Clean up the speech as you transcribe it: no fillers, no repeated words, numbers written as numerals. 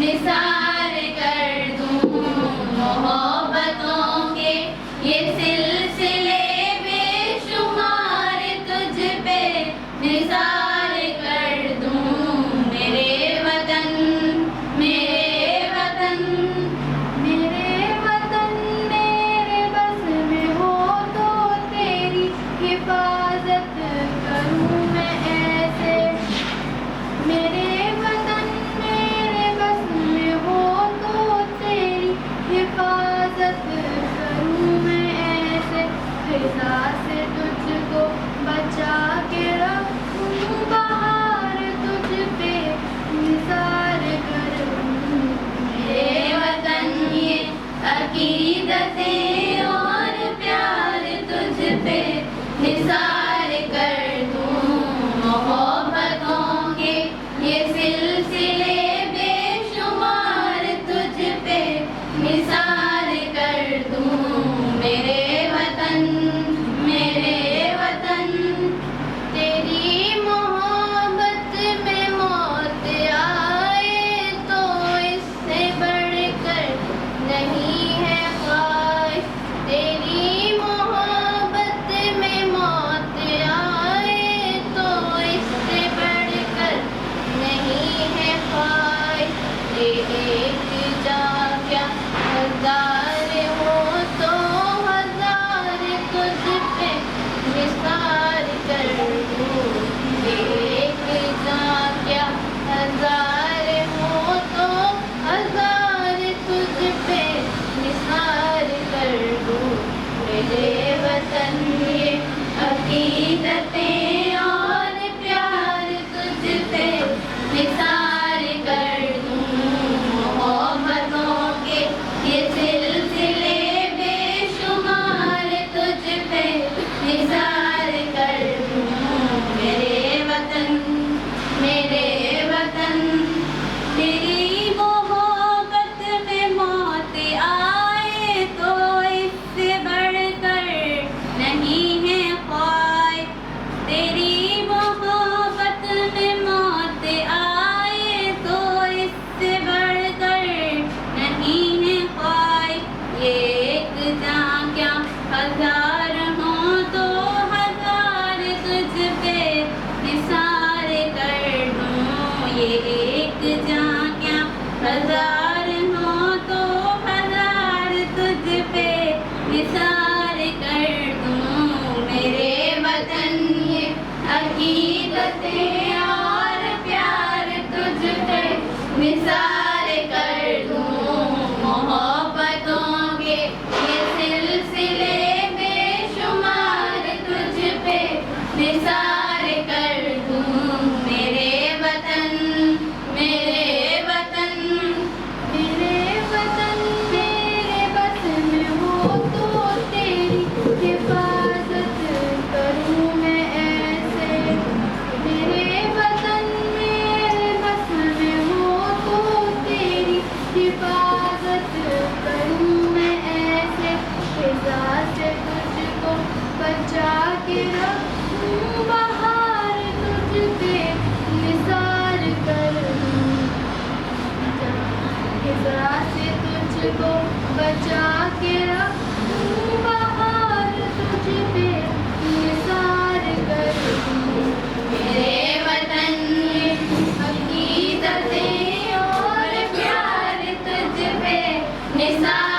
निसार कर दूं मोहब्बतों के ये सिलसिले बेशुमार तुझ पे निसार कर दूं मेरे वतन मेरे वतन मेरे वतन मेरे बस में हो तो तेरी हिफाजत करूं मैं ऐसे मेरे वतन मेरे बस में हो तो तेरी हिफाजत करूं मैं ऐसे फिजा से तुझको बचा के रखूं बाहर तुझ पे निसार करूं मेरे वतन ये अकीदतें और प्यार तुझ पे निसार कर दूं मोहब्बतों के ये सिलसिले बेशुमार तुझ पे निसार कर दूं मेरे वतन तेरी मोहब्बत में मौत आए तो इससे बढ़कर नहीं है ख्वाहिश तेरी मोहब्बत में मौत आए तो इससे बढ़कर नहीं है ख्वाहिश एक जा क्या हजार हो तो हजार तुझ पे निसार कर दूं एक जा क्या हजार हो तो हजार तुझ पे निसार कर दूं मेरे वतन ये अकीदतें और प्यार तुझ पे निसार कर दूं मोहब्बतों के ये सिलसिले बेशुमार तुझ पे निसार कर दूं मेरे वतन तेरी मोहब्बत में मौत आए तो इससे बढ़कर नहीं है ख्वाहिश तेरी मोहब्बत में मौत आए तो इससे बढ़कर नहीं है ख्वाहिश ये एक जान क्या हजार हो तो हजार तुझ पे निसार कर दूं ये एक जान क्या हजार हो तो हजार तुझ पे निसार कर दूं मेरे वतन ये अकीदतें और प्यार तुझ पे निसार कर दूं मोहब्बतों के ये सिलसिले बेशुमार तुझ पे निसार कर दूं मेरे वतन मेरे बस में हो तो तेरी हिफाजत करूं मैं ऐसे मेरे वतन मेरे बस में हो तो तेरी हिफाजत करूं मैं ऐसे फिजा से तुझको बचा के रखूं बाहर तुझ पे निसार कर दूं फिजा से तुझको बचा के रखूं बाहर तुझ पे निसार कर दूं मेरे वतन ये अकीदतें और प्यार तुझ पे निसार